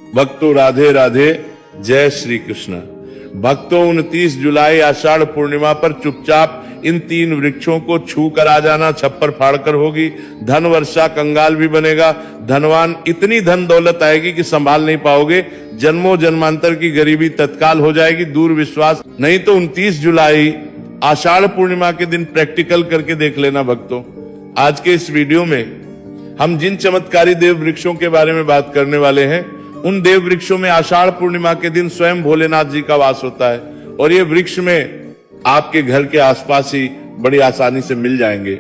भक्तों राधे राधे, जय श्री कृष्ण। भक्तों 29 जुलाई आषाढ़ पूर्णिमा पर चुपचाप इन 3 वृक्षों को छू कर आ जाना, छप्पर फाड़ कर होगी। धन वर्षा, कंगाल भी बनेगा, धनवान, इतनी धन दौलत आएगी कि संभाल नहीं पाओगे। जन्मों जन्मांतर की गरीबी तत्काल हो जाएगी, दूर विश्वास। नहीं तो 29 जुलाई आषाढ़ पूर्णिमा के दिन प्रैक्टिकल करके देख लेना भक्तों। आज के इस वीडियो में हम जिन चमत्कारी देव वृक्षों के बारे में बात करने वाले हैं, उन देव वृक्षों में आषाढ़ पूर्णिमा के दिन स्वयं भोलेनाथ जी का वास होता है और ये वृक्ष में आपके घर के आसपास ही बड़ी आसानी से मिल जाएंगे।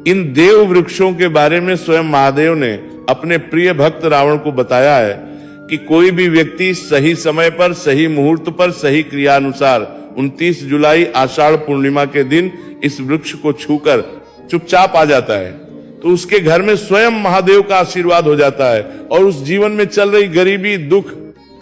इन देव वृक्षों के बारे में स्वयं महादेव ने अपने प्रिय भक्त रावण को बताया है कि कोई भी व्यक्ति सही समय पर, सही मुहूर्त पर, सही क्रिया अनुसार 29 जुलाई आषाढ़ पूर्णिमा के दिन इस वृक्ष को छूकर चुपचाप आ जाता है तो उसके घर में स्वयं महादेव का आशीर्वाद हो जाता है और उस जीवन में चल रही गरीबी, दुख,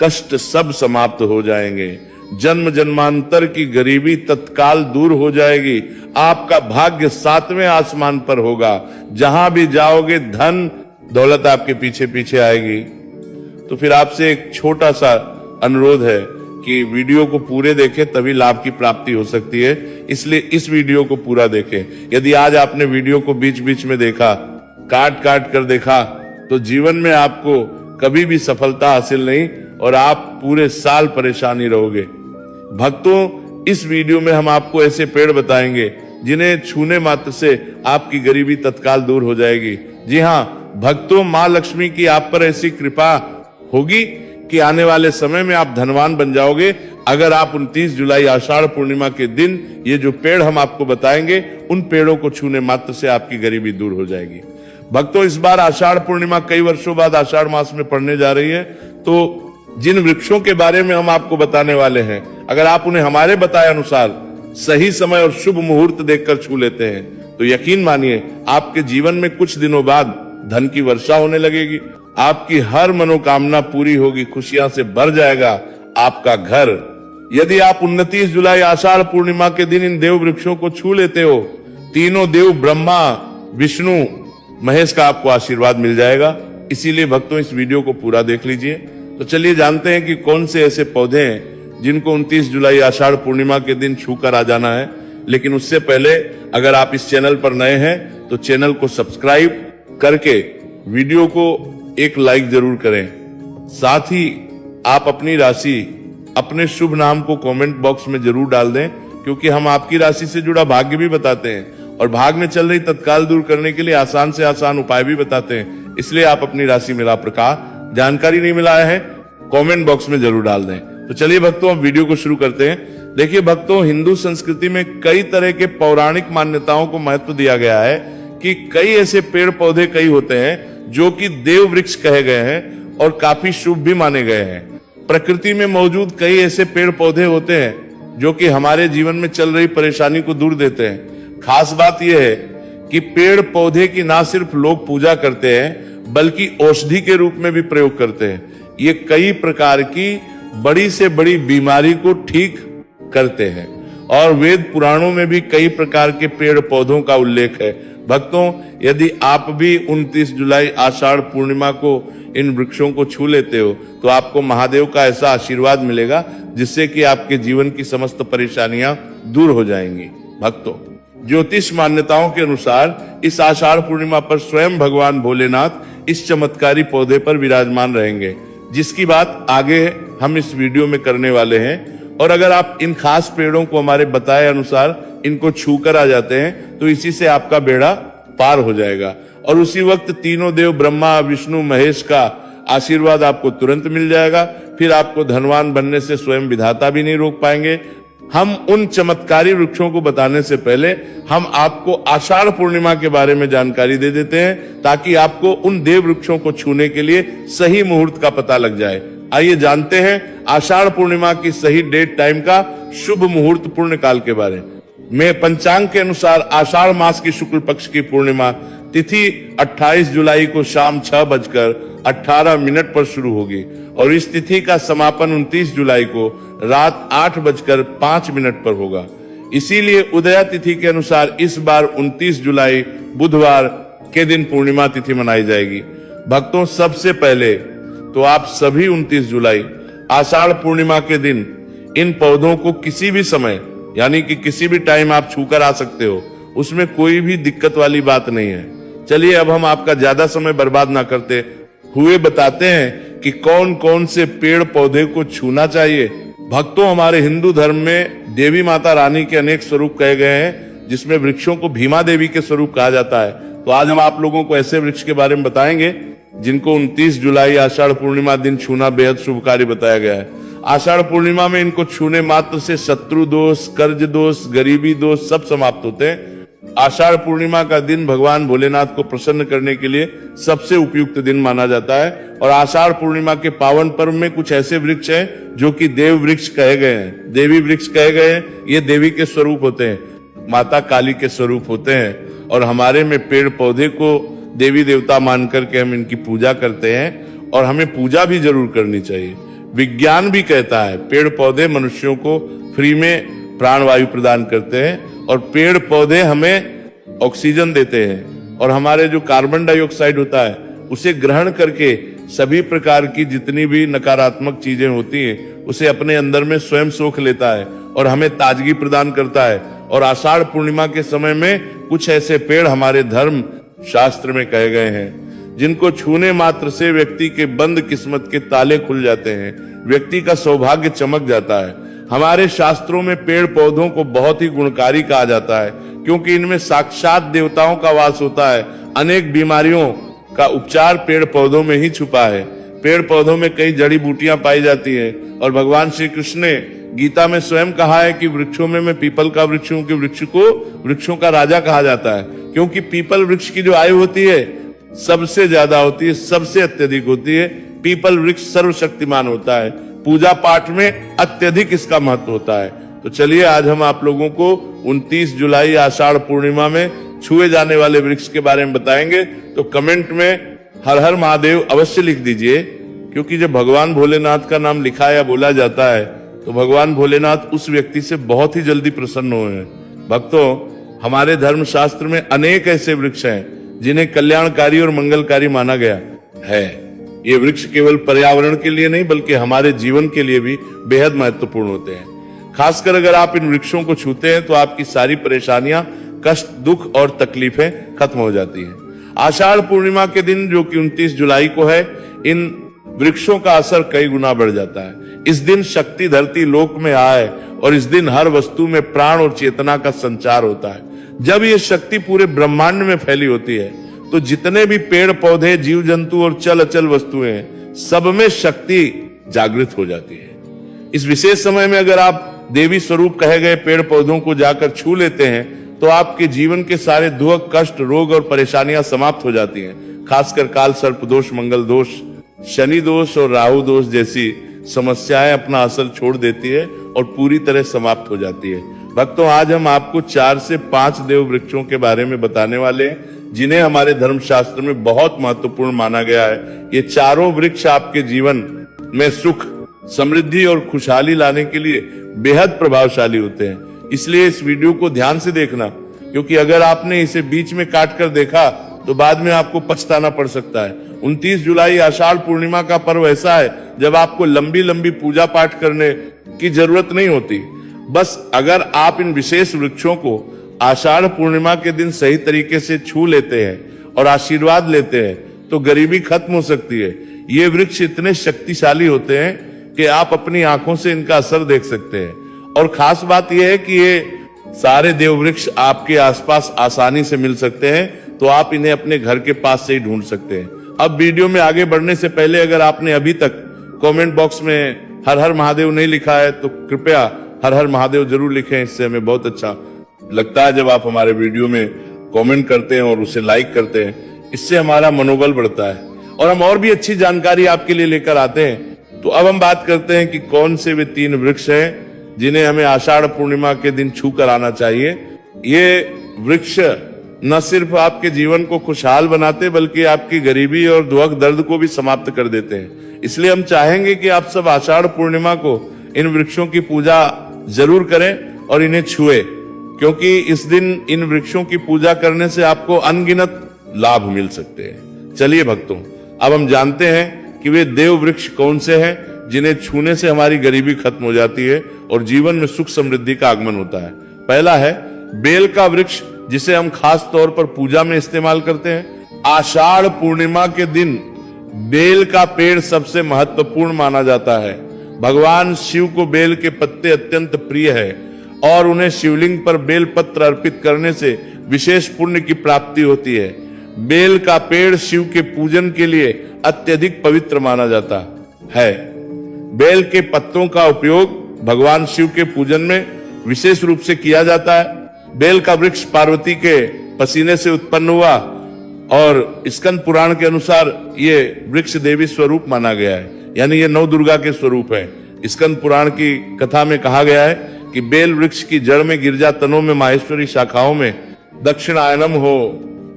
कष्ट सब समाप्त हो जाएंगे। जन्म जन्मांतर की गरीबी तत्काल दूर हो जाएगी। आपका भाग्य 7वें आसमान पर होगा। जहां भी जाओगे धन दौलत आपके पीछे पीछे आएगी। तो फिर आपसे एक छोटा सा अनुरोध है कि वीडियो को पूरे देखें, तभी लाभ की प्राप्ति हो सकती है। इसलिए इस वीडियो को पूरा देखें। यदि आज आपने वीडियो को बीच बीच में देखा, काट काट कर देखा, तो जीवन में आपको कभी भी सफलता हासिल नहीं और आप पूरे साल परेशानी रहोगे। भक्तों, इस वीडियो में हम आपको ऐसे पेड़ बताएंगे जिन्हें छूने मात्र से आपकी गरीबी तत्काल दूर हो जाएगी। जी हाँ भक्तों, माँ लक्ष्मी की आप पर ऐसी कृपा होगी कि आने वाले समय में आप धनवान बन जाओगे अगर आप 29 जुलाई आषाढ़ पूर्णिमा के दिन ये जो पेड़ हम आपको बताएंगे, उन पेड़ों को छूने मात्र से आपकी गरीबी दूर हो जाएगी। भक्तों, इस बार आषाढ़ पूर्णिमा कई वर्षों बाद आषाढ़ मास में पड़ने जा रही है, तो जिन वृक्षों के बारे में हम आपको बताने वाले हैं, अगर आप उन्हें हमारे बताए अनुसार सही समय और शुभ मुहूर्त देखकर छू लेते हैं तो यकीन मानिए आपके जीवन में कुछ दिनों बाद धन की वर्षा होने लगेगी। आपकी हर मनोकामना पूरी होगी, खुशियां से भर जाएगा आपका घर। यदि आप 29 जुलाई आषाढ़ पूर्णिमा के दिन इन देव वृक्षों को छू लेते हो, तीनों देव ब्रह्मा, विष्णु, महेश का आपको आशीर्वाद मिल जाएगा। इसीलिए भक्तों, इस वीडियो को पूरा देख लीजिए। तो चलिए जानते हैं कि कौन से ऐसे पौधे हैं जिनको 29 जुलाई आषाढ़ पूर्णिमा के दिन छू कर आ जाना है। लेकिन उससे पहले अगर आप इस चैनल पर नए हैं तो चैनल को सब्सक्राइब करके वीडियो को एक लाइक जरूर करें। साथ ही आप अपनी राशि, अपने शुभ नाम को कमेंट बॉक्स में जरूर डाल दें, क्योंकि हम आपकी राशि से जुड़ा भाग्य भी बताते हैं और भाग्य में चल रही तत्काल दूर करने के लिए आसान से आसान उपाय भी बताते हैं। इसलिए आप अपनी राशि मिला प्रकार जानकारी नहीं मिलाया है, कमेंट बॉक्स में जरूर डाल दें। तो चलिए भक्तों, अब वीडियो को शुरू करते हैं। देखिए भक्तों, हिंदू संस्कृति में कई तरह के पौराणिक मान्यताओं को महत्व दिया गया है कि कई ऐसे पेड़ पौधे कई होते हैं जो कि देव वृक्ष कहे गए हैं और काफी शुभ भी माने गए हैं। प्रकृति में मौजूद कई ऐसे पेड़ पौधे होते हैं जो कि हमारे जीवन में चल रही परेशानी को दूर देते हैं। खास बात यह है कि पेड़ पौधे की ना सिर्फ लोग पूजा करते हैं बल्कि औषधि के रूप में भी प्रयोग करते हैं। ये कई प्रकार की बड़ी से बड़ी बीमारी को ठीक करते हैं और वेद पुराणों में भी कई प्रकार के पेड़ पौधों का उल्लेख है। भक्तों, यदि आप भी 29 जुलाई आषाढ़ पूर्णिमा को इन वृक्षों को छू लेते हो तो आपको महादेव का ऐसा आशीर्वाद मिलेगा जिससे कि आपके जीवन की समस्त परेशानियां दूर हो जाएंगी। भक्तों, ज्योतिष मान्यताओं के अनुसार इस आषाढ़ पूर्णिमा पर स्वयं भगवान भोलेनाथ इस चमत्कारी पौधे पर विराजमान रहेंगे, जिसकी बात आगे हम इस वीडियो में करने वाले हैं। और अगर आप इन खास पेड़ों को हमारे बताए अनुसार इनको छू कर आ जाते हैं तो इसी से आपका बेड़ा पार हो जाएगा और उसी वक्त तीनों देव ब्रह्मा, विष्णु, महेश का आशीर्वाद आपको तुरंत मिल जाएगा। फिर आपको धनवान बनने से स्वयं विधाता भी नहीं रोक पाएंगे। हम उन चमत्कारी वृक्षों को बताने से पहले हम आपको आषाढ़ पूर्णिमा के बारे में जानकारी दे देते हैं ताकि आपको उन देव वृक्षों को छूने के लिए सही मुहूर्त का पता लग जाए। आइए जानते हैं आषाढ़ पूर्णिमा की सही डेट, टाइम का शुभ मुहूर्त, पूर्ण काल के बारे में। पंचांग के अनुसार आषाढ़ मास की शुक्ल पक्ष की पूर्णिमा तिथि 28 जुलाई को शाम 6:18 पर शुरू होगी और इस तिथि का समापन 29 जुलाई को रात 8:05 पर होगा। इसीलिए उदया तिथि के अनुसार इस बार 29 जुलाई बुधवार के दिन पूर्णिमा तिथि मनाई जाएगी। भक्तों, सबसे पहले तो आप सभी 29 जुलाई आषाढ़ पूर्णिमा के दिन इन पौधों को किसी भी समय यानी कि किसी भी टाइम आप छूकर आ सकते हो, उसमें कोई भी दिक्कत वाली बात नहीं है। चलिए अब हम आपका ज्यादा समय बर्बाद ना करते हुए बताते हैं कि कौन कौन से पेड़ पौधे को छूना चाहिए। भक्तों, हमारे हिंदू धर्म में देवी माता रानी के अनेक स्वरूप कहे गए हैं, जिसमें वृक्षों को भीमा देवी के स्वरूप कहा जाता है। तो आज हम आप लोगों को ऐसे वृक्ष के बारे में बताएंगे जिनको 29 जुलाई आषाढ़ पूर्णिमा दिन छूना बेहद शुभकारी बताया गया है। आषाढ़ पूर्णिमा में इनको छूने मात्र से शत्रु दोष, कर्ज दोष, गरीबी दोष सब समाप्त होते हैं। आषाढ़ पूर्णिमा का दिन भगवान भोलेनाथ को प्रसन्न करने के लिए सबसे उपयुक्त दिन माना जाता है। और आषाढ़ पूर्णिमा के पावन पर्व में कुछ ऐसे वृक्ष हैं जो कि देव वृक्ष कहे गए हैं, देवी वृक्ष कहे गए हैं। ये देवी के स्वरूप होते हैं, माता काली के स्वरूप होते हैं। और हमारे में पेड़ पौधे को देवी देवता मान करके हम इनकी पूजा करते हैं, और हमें पूजा भी जरूर करनी चाहिए। विज्ञान भी कहता है पेड़ पौधे मनुष्यों को फ्री में प्राणवायु प्रदान करते हैं, और पेड़ पौधे हमें ऑक्सीजन देते हैं, और हमारे जो कार्बन डाइऑक्साइड होता है उसे ग्रहण करके सभी प्रकार की जितनी भी नकारात्मक चीजें होती हैं उसे अपने अंदर में स्वयं सोख लेता है और हमें ताजगी प्रदान करता है। और आषाढ़ पूर्णिमा के समय में कुछ ऐसे पेड़ हमारे धर्म शास्त्र में कहे गए हैं जिनको छूने मात्र से व्यक्ति के बंद किस्मत के ताले खुल जाते हैं, व्यक्ति का सौभाग्य चमक जाता है। हमारे शास्त्रों में पेड़ पौधों को बहुत ही गुणकारी कहा जाता है, क्योंकि इनमें साक्षात देवताओं का वास होता है। अनेक बीमारियों का उपचार पेड़ पौधों में ही छुपा है। पेड़ पौधों में कई जड़ी बूटियां पाई जाती हैं, और भगवान श्री कृष्ण ने गीता में स्वयं कहा है कि वृक्षों में मैं पीपल का वृक्ष हूं, कि वृक्ष को वृक्षों का राजा कहा जाता है, क्योंकि पीपल वृक्ष की जो आयु होती है सबसे ज्यादा होती है, सबसे अत्यधिक होती है। पीपल वृक्ष सर्वशक्तिमान होता है, पूजा पाठ में अत्यधिक इसका महत्व होता है। तो चलिए आज हम आप लोगों को 29 जुलाई आषाढ़ पूर्णिमा में छुए जाने वाले वृक्ष के बारे में बताएंगे। तो कमेंट में हर हर महादेव अवश्य लिख दीजिए, क्योंकि जब भगवान भोलेनाथ का नाम लिखा या बोला जाता है तो भगवान भोलेनाथ उस व्यक्ति से बहुत ही जल्दी प्रसन्न हुए हैं। भक्तों, हमारे धर्म शास्त्र में अनेक ऐसे वृक्ष हैं जिन्हें कल्याणकारी और मंगलकारी माना गया है। ये वृक्ष केवल पर्यावरण के लिए नहीं बल्कि हमारे जीवन के लिए भी बेहद महत्वपूर्ण होते हैं। खासकर अगर आप इन वृक्षों को छूते हैं तो आपकी सारी परेशानियां, कष्ट, दुख और तकलीफें खत्म हो जाती हैं। आषाढ़ पूर्णिमा के दिन जो कि 29 जुलाई को है, इन वृक्षों का असर कई गुना बढ़ जाता है। इस दिन शक्ति धरती लोक में आए, और इस दिन हर वस्तु में प्राण और चेतना का संचार होता है। जब ये शक्ति पूरे ब्रह्मांड में फैली होती है तो जितने भी पेड़ पौधे, जीव जंतु और चल अचल वस्तुएं हैं, सब में शक्ति जागृत हो जाती है। इस विशेष समय में अगर आप देवी स्वरूप कहे गए पेड़ पौधों को जाकर छू लेते हैं तो आपके जीवन के सारे दुख, कष्ट, रोग और परेशानियां समाप्त हो जाती हैं। खासकर काल सर्प दोष, मंगल दोष, शनि दोष और राहु दोष जैसी समस्याएं अपना असर छोड़ देती है और पूरी तरह समाप्त हो जाती है। भक्तों, आज हम आपको 4 से 5 देव वृक्षों के बारे में बताने वाले हैं जिन्हें हमारे धर्मशास्त्र में बहुत महत्वपूर्ण माना गया है। ये चारों वृक्ष आपके जीवन में सुख, समृद्धि और खुशहाली लाने के लिए बेहद प्रभावशाली होते हैं। इसलिए इस वीडियो को ध्यान से देखना, क्योंकि अगर आपने इसे बीच में काट कर देखा तो बाद में आपको पछताना पड़ सकता है। 29 जुलाई आषाढ़ पूर्णिमा का पर्व ऐसा है जब आपको लंबी लंबी पूजा पाठ करने की जरूरत नहीं होती। बस अगर आप इन विशेष वृक्षों को आषाढ़ पूर्णिमा के दिन सही तरीके से छू लेते हैं और आशीर्वाद लेते हैं तो गरीबी खत्म हो सकती है। ये वृक्ष इतने शक्तिशाली होते हैं कि आप अपनी आंखों से इनका असर देख सकते हैं। और खास बात यह है कि ये सारे देव वृक्ष आपके आसपास आसानी से मिल सकते हैं, तो आप इन्हें अपने घर के पास से ही ढूंढ सकते हैं। अब वीडियो में आगे बढ़ने से पहले अगर आपने अभी तक कमेंट बॉक्स में हर हर महादेव नहीं लिखा है तो कृपया हर हर महादेव जरूर लिखें। इससे हमें बहुत अच्छा लगता है जब आप हमारे वीडियो में कमेंट करते हैं और उसे लाइक करते हैं। इससे हमारा मनोबल बढ़ता है और हम और भी अच्छी जानकारी आपके लिए लेकर आते हैं। तो अब हम बात करते हैं कि कौन से वे 3 वृक्ष हैं जिन्हें हमें आषाढ़ पूर्णिमा के दिन छू कर आना चाहिए। ये वृक्ष न सिर्फ आपके जीवन को खुशहाल बनाते बल्कि आपकी गरीबी और दुख दर्द को भी समाप्त कर देते हैं। इसलिए हम चाहेंगे कि आप सब आषाढ़ पूर्णिमा को इन वृक्षों की पूजा जरूर करें और इन्हें छुए, क्योंकि इस दिन इन वृक्षों की पूजा करने से आपको अनगिनत लाभ मिल सकते हैं। चलिए भक्तों, अब हम जानते हैं कि वे देव वृक्ष कौन से हैं जिन्हें छूने से हमारी गरीबी खत्म हो जाती है और जीवन में सुख समृद्धि का आगमन होता है। पहला है बेल का वृक्ष, जिसे हम खास तौर पर पूजा में इस्तेमाल करते हैं। आषाढ़ पूर्णिमा के दिन बेल का पेड़ सबसे महत्वपूर्ण माना जाता है। भगवान शिव को बेल के पत्ते अत्यंत प्रिय है और उन्हें शिवलिंग पर बेल पत्र अर्पित करने से विशेष पुण्य की प्राप्ति होती है। बेल का पेड़ शिव के पूजन के लिए अत्यधिक पवित्र माना जाता है। बेल के पत्तों का उपयोग भगवान शिव के पूजन में विशेष रूप से किया जाता है। बेल का वृक्ष पार्वती के पसीने से उत्पन्न हुआ और स्कंद पुराण के अनुसार ये वृक्ष देवी स्वरूप माना गया है, यानी ये नव दुर्गा के स्वरूप है। स्कंद पुराण की कथा में कहा गया है कि बेल वृक्ष की जड़ में गिरजा तनों में माहेश्वरी शाखाओं में दक्षिणायनम हो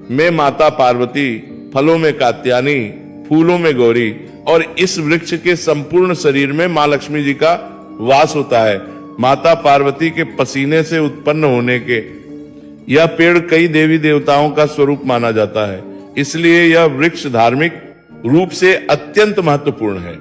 में माता पार्वती, फलों में कात्यायनी, फूलों में गौरी, और इस वृक्ष के संपूर्ण शरीर में मां लक्ष्मी जी का वास होता है। माता पार्वती के पसीने से उत्पन्न होने के यह पेड़ कई देवी देवताओं का स्वरूप माना जाता है, इसलिए यह वृक्ष धार्मिक रूप से अत्यंत महत्वपूर्ण है।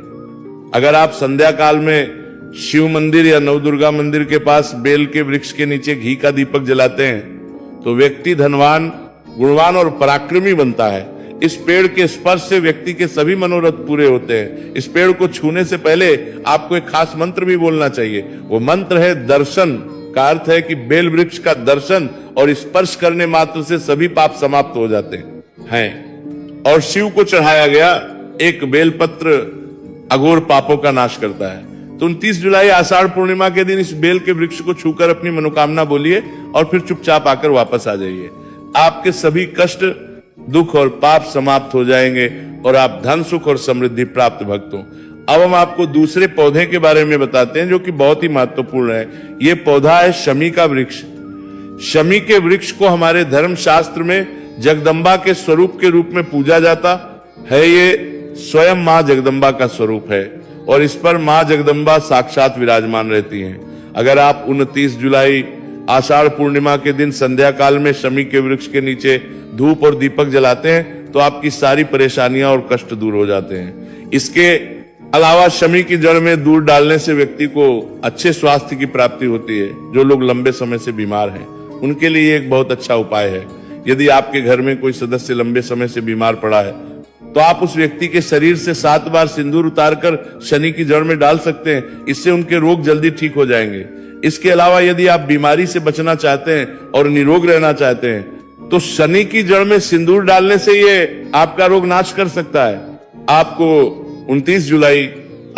अगर आप संध्या काल में शिव मंदिर या नवदुर्गा मंदिर के पास बेल के वृक्ष के नीचे घी का दीपक जलाते हैं तो व्यक्ति धनवान, गुणवान और पराक्रमी बनता है। इस पेड़ के स्पर्श से व्यक्ति के सभी मनोरथ पूरे होते हैं। इस पेड़ को छूने से पहले आपको एक खास मंत्र भी बोलना चाहिए। वो मंत्र है दर्शन, का अर्थ है कि बेल वृक्ष का दर्शन और स्पर्श करने मात्र से सभी पाप समाप्त हो जाते हैं। और शिव को चढ़ाया गया एक बेलपत्र अघोर पापों का नाश करता है। तो 29 जुलाई आषाढ़ पूर्णिमा के दिन इस बेल के वृक्ष को छूकर अपनी मनोकामना बोलिए और फिर चुपचाप आकर वापस आ जाइए। आपके सभी कष्ट, दुख और पाप समाप्त हो जाएंगे और आप धन, सुख और समृद्धि प्राप्त भक्त हो। अब हम आपको दूसरे पौधे के बारे में बताते हैं जो कि बहुत ही महत्वपूर्ण है। ये पौधा है शमी का वृक्ष। शमी के वृक्ष को हमारे धर्म शास्त्र में जगदम्बा के स्वरूप के रूप में पूजा जाता है। ये स्वयं मां जगदम्बा का स्वरूप है और इस पर मां जगदम्बा साक्षात विराजमान रहती हैं। अगर आप 29 जुलाई आषाढ़ पूर्णिमा के दिन संध्या काल में शमी के वृक्ष के नीचे धूप और दीपक जलाते हैं तो आपकी सारी परेशानियां और कष्ट दूर हो जाते हैं। इसके अलावा शमी की जड़ में दूध डालने से व्यक्ति को अच्छे स्वास्थ्य की प्राप्ति होती है। जो लोग लंबे समय से बीमार हैं उनके लिए एक बहुत अच्छा उपाय है। यदि आपके घर में कोई सदस्य लंबे समय से बीमार पड़ा है तो आप उस व्यक्ति के शरीर से 7 बार सिंदूर उतारकर शनि की जड़ में डाल सकते हैं। इससे उनके रोग जल्दी ठीक हो जाएंगे। इसके अलावा यदि आप बीमारी से बचना चाहते हैं और निरोग रहना चाहते हैं तो शनि की जड़ में सिंदूर डालने से ये आपका रोग नाश कर सकता है। आपको 29 जुलाई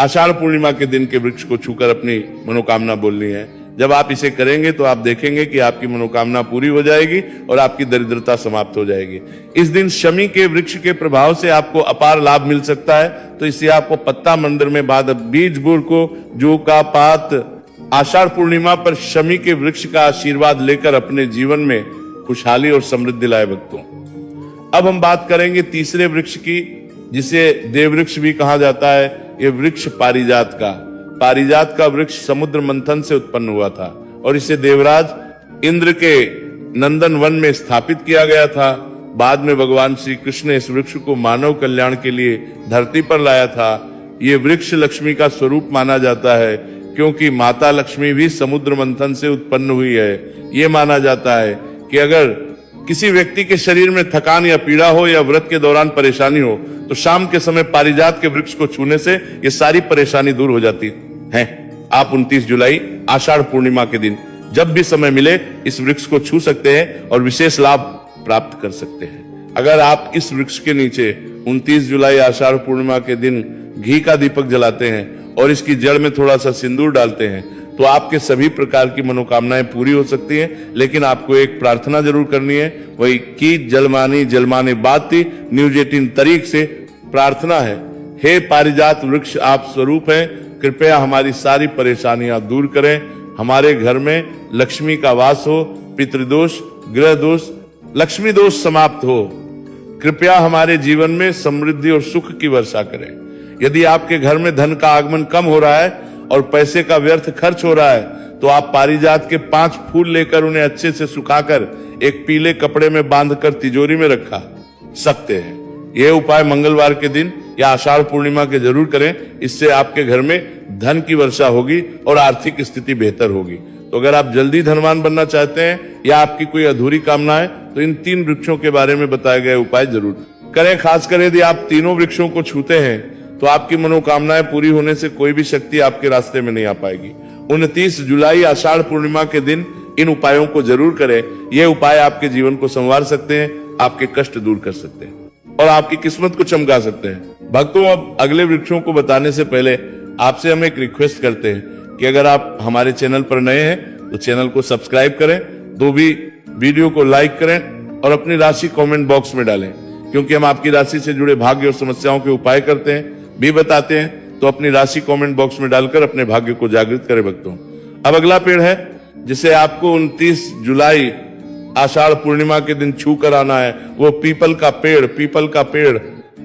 आषाढ़ पूर्णिमा के दिन के वृक्ष को छूकर अपनी मनोकामना बोलनी है। जब आप इसे करेंगे तो आप देखेंगे कि आपकी मनोकामना पूरी हो जाएगी और आपकी दरिद्रता समाप्त हो जाएगी। इस दिन शमी के वृक्ष के प्रभाव से आपको अपार लाभ मिल सकता है। तो इससे आपको पत्ता मंदिर में बाद बीज बुर को जौ का पात आषाढ़ पूर्णिमा पर शमी के वृक्ष का आशीर्वाद लेकर अपने जीवन में खुशहाली और समृद्धि लाए भक्तों। अब हम बात करेंगे तीसरे वृक्ष की, जिसे देव वृक्ष भी कहा जाता है। ये वृक्ष पारिजात का वृक्ष समुद्र मंथन से उत्पन्न हुआ था और इसे देवराज इंद्र के नंदन वन में स्थापित किया गया था। बाद में भगवान श्री कृष्ण ने इस वृक्ष को मानव कल्याण के लिए धरती पर लाया था। ये वृक्ष लक्ष्मी का स्वरूप माना जाता है क्योंकि माता लक्ष्मी भी समुद्र मंथन से उत्पन्न हुई है। ये माना जाता है कि अगर किसी व्यक्ति के शरीर में थकान या पीड़ा हो या व्रत के दौरान परेशानी हो तो शाम के समय पारिजात के वृक्ष को छूने से ये सारी परेशानी दूर हो जाती है। आप 29 जुलाई आषाढ़ पूर्णिमा के दिन जब भी समय मिले इस वृक्ष को छू सकते हैं और विशेष लाभ प्राप्त कर सकते हैं। अगर आप इस वृक्ष के नीचे 29 जुलाई आषाढ़ पूर्णिमा के दिन घी का दीपक जलाते हैं और इसकी जड़ में थोड़ा सा सिंदूर डालते हैं तो आपके सभी प्रकार की मनोकामनाएं पूरी हो सकती हैं। लेकिन आपको एक प्रार्थना जरूर करनी है, वही की जलमानी बाती न्यूज 18 तारीख से प्रार्थना है, हे पारिजात वृक्ष आप स्वरूप हैं, कृपया हमारी सारी परेशानियां दूर करें। हमारे घर में लक्ष्मी का वास हो, पितृदोष, ग्रह दोष, लक्ष्मी दोष समाप्त हो। कृपया हमारे जीवन में समृद्धि और सुख की वर्षा करें। यदि आपके घर में धन का आगमन कम हो रहा है और पैसे का व्यर्थ खर्च हो रहा है तो आप पारिजात के 5 फूल लेकर उन्हें अच्छे से सुखाकर एक पीले कपड़े में बांधकर तिजोरी में रखा सकते हैं। यह उपाय मंगलवार के दिन या आषाढ़ पूर्णिमा के जरूर करें। इससे आपके घर में धन की वर्षा होगी और आर्थिक स्थिति बेहतर होगी। तो अगर आप जल्दी धनवान बनना चाहते हैं या आपकी कोई अधूरी कामना है तो इन 3 वृक्षों के बारे में बताए गए उपाय जरूर करें। खासकर यदि आप तीनों वृक्षों को छूते हैं तो आपकी मनोकामनाएं पूरी होने से कोई भी शक्ति आपके रास्ते में नहीं आ पाएगी। 29 जुलाई आषाढ़ पूर्णिमा के दिन इन उपायों को जरूर करें। ये उपाय आपके जीवन को संवार सकते हैं, आपके कष्ट दूर कर सकते हैं और आपकी किस्मत को चमका सकते हैं। भक्तों, अब अगले वृक्षों को बताने से पहले आपसे हम एक रिक्वेस्ट करते हैं कि अगर आप हमारे चैनल पर नए हैं तो चैनल को सब्सक्राइब करें, तो भी वीडियो को लाइक करें और अपनी राशि कमेंट बॉक्स में डालें, क्योंकि हम आपकी राशि से जुड़े भाग्य और समस्याओं के उपाय करते हैं भी बताते हैं। तो अपनी राशि कमेंट बॉक्स में डालकर अपने भाग्य को जागृत करें भक्तों। अब अगला पेड़ है जिसे आपको 29 जुलाई आषाढ़ पूर्णिमा के दिन छू कर आना है, वो पीपल का पेड़। पीपल का पेड़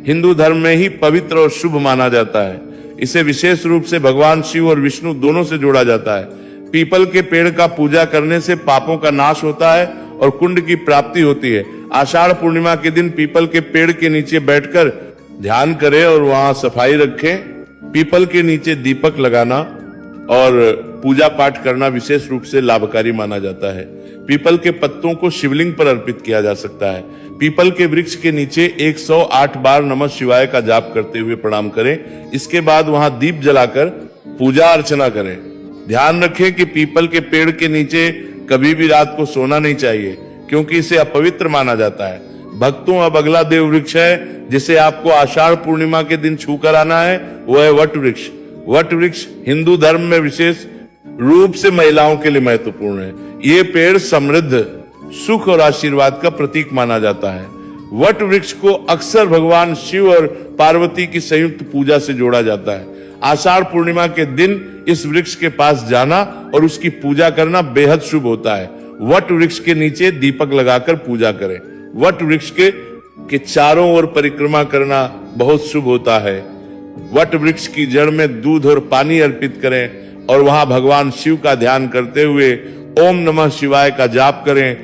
हिंदू धर्म में ही पवित्र और शुभ माना जाता है। इसे विशेष रूप से भगवान शिव और विष्णु दोनों से जोड़ा जाता है। पीपल के पेड़ का पूजा करने से पापों का नाश होता है और कुंड की प्राप्ति होती है। आषाढ़ पूर्णिमा के दिन पीपल के पेड़ के नीचे बैठकर ध्यान करें और वहां सफाई रखें। पीपल के नीचे दीपक लगाना और पूजा पाठ करना विशेष रूप से लाभकारी माना जाता है। पीपल के पत्तों को शिवलिंग पर अर्पित किया जा सकता है। पीपल के वृक्ष के नीचे 108 बार नमः शिवाय का जाप करते हुए प्रणाम करें। इसके बाद वहां दीप जलाकर पूजा अर्चना करें। ध्यान रखें कि पीपल के पेड़ के नीचे कभी भी रात को सोना नहीं चाहिए, क्योंकि इसे अपवित्र माना जाता है। भक्तों, अब अगला देव वृक्ष है जिसे आपको आषाढ़ पूर्णिमा के दिन छू कर आना है, वो है वट वृक्ष। वट वृक्ष हिंदू धर्म में विशेष रूप से महिलाओं के लिए महत्वपूर्ण है। ये पेड़ समृद्ध, सुख और आशीर्वाद का प्रतीक माना जाता है। वट वृक्ष को अक्सर भगवान शिव और पार्वती की संयुक्त पूजा से जोड़ा जाता है। आषाढ़ पूर्णिमा के दिन इस वृक्ष के पास जाना और उसकी पूजा करना बेहद शुभ होता है। वट वृक्ष के नीचे दीपक लगाकर पूजा करें। वट वृक्ष के चारों ओर परिक्रमा करना बहुत शुभ होता है। वट वृक्ष की जड़ में दूध और पानी अर्पित करें और वहां भगवान शिव का ध्यान करते हुए ओम नमः शिवाय का जाप करें।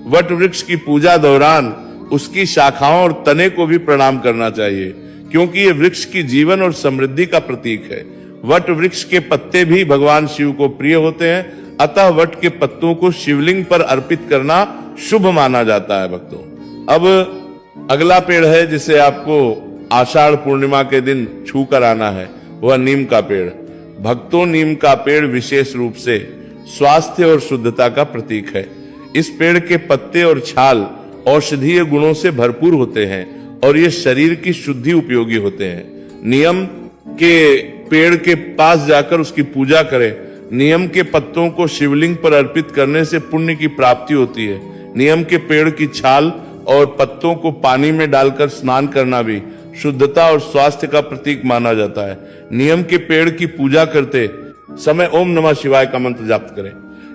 वट वृक्ष की पूजा दौरान उसकी शाखाओं और तने को भी प्रणाम करना चाहिए, क्योंकि ये वृक्ष की जीवन और समृद्धि का प्रतीक है। वट वृक्ष के पत्ते भी भगवान शिव को प्रिय होते हैं, अतः वट के पत्तों को शिवलिंग पर अर्पित करना शुभ माना जाता है भक्तों। अब अगला पेड़ है जिसे आपको आषाढ़ पूर्णिमा के दिन छू कर आना है, वह नीम का पेड़। भक्तों, नीम का पेड़ विशेष रूप से स्वास्थ्य और शुद्धता का प्रतीक है। इस पेड़ के पत्ते और छाल औषधीय गुणों से भरपूर होते हैं और ये शरीर की शुद्धि उपयोगी होते हैं। नियम के पेड़ के पास जाकर उसकी पूजा करें। नियम के पत्तों को शिवलिंग पर अर्पित करने से पुण्य की प्राप्ति होती है। नियम के पेड़ की छाल और पत्तों को पानी में डालकर स्नान करना भी शुद्धता और स्वास्थ्य का प्रतीक माना जाता है। नियम के पेड़ की पूजा करते समय ओम नमः शिवाय का मंत्र जाप करें।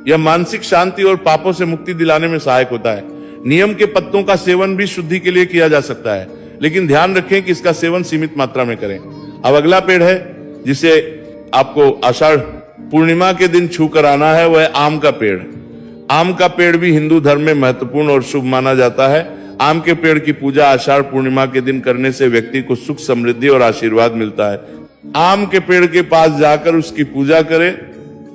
यह मानसिक शांति और पापों से मुक्ति दिलाने में सहायक होता है। नियम के पत्तों का सेवन भी शुद्धि के लिए किया जा सकता है, लेकिन ध्यान रखें कि इसका सेवन सीमित मात्रा में करें। अब अगला पेड़ है जिसे आपको आषाढ़ पूर्णिमा के दिन छू कर आना है, वह है आम का पेड़। आम का पेड़ भी हिंदू धर्म में महत्वपूर्ण और शुभ माना जाता है। आम के पेड़ की पूजा आषाढ़ पूर्णिमा के दिन करने से व्यक्ति को सुख, समृद्धि और आशीर्वाद मिलता है। आम के पेड़ के पास जाकर उसकी पूजा करें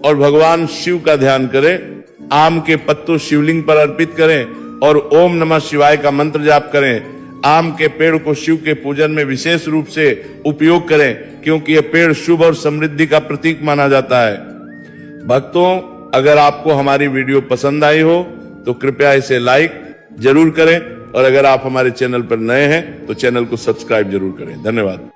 और भगवान शिव का ध्यान करें। आम के पत्तों शिवलिंग पर अर्पित करें और ओम नमः शिवाय का मंत्र जाप करें। आम के पेड़ को शिव के पूजन में विशेष रूप से उपयोग करें, क्योंकि यह पेड़ शुभ और समृद्धि का प्रतीक माना जाता है। भक्तों, अगर आपको हमारी वीडियो पसंद आई हो तो कृपया इसे लाइक जरूर करें और अगर आप हमारे चैनल पर नए हैं तो चैनल को सब्सक्राइब जरूर करें। धन्यवाद।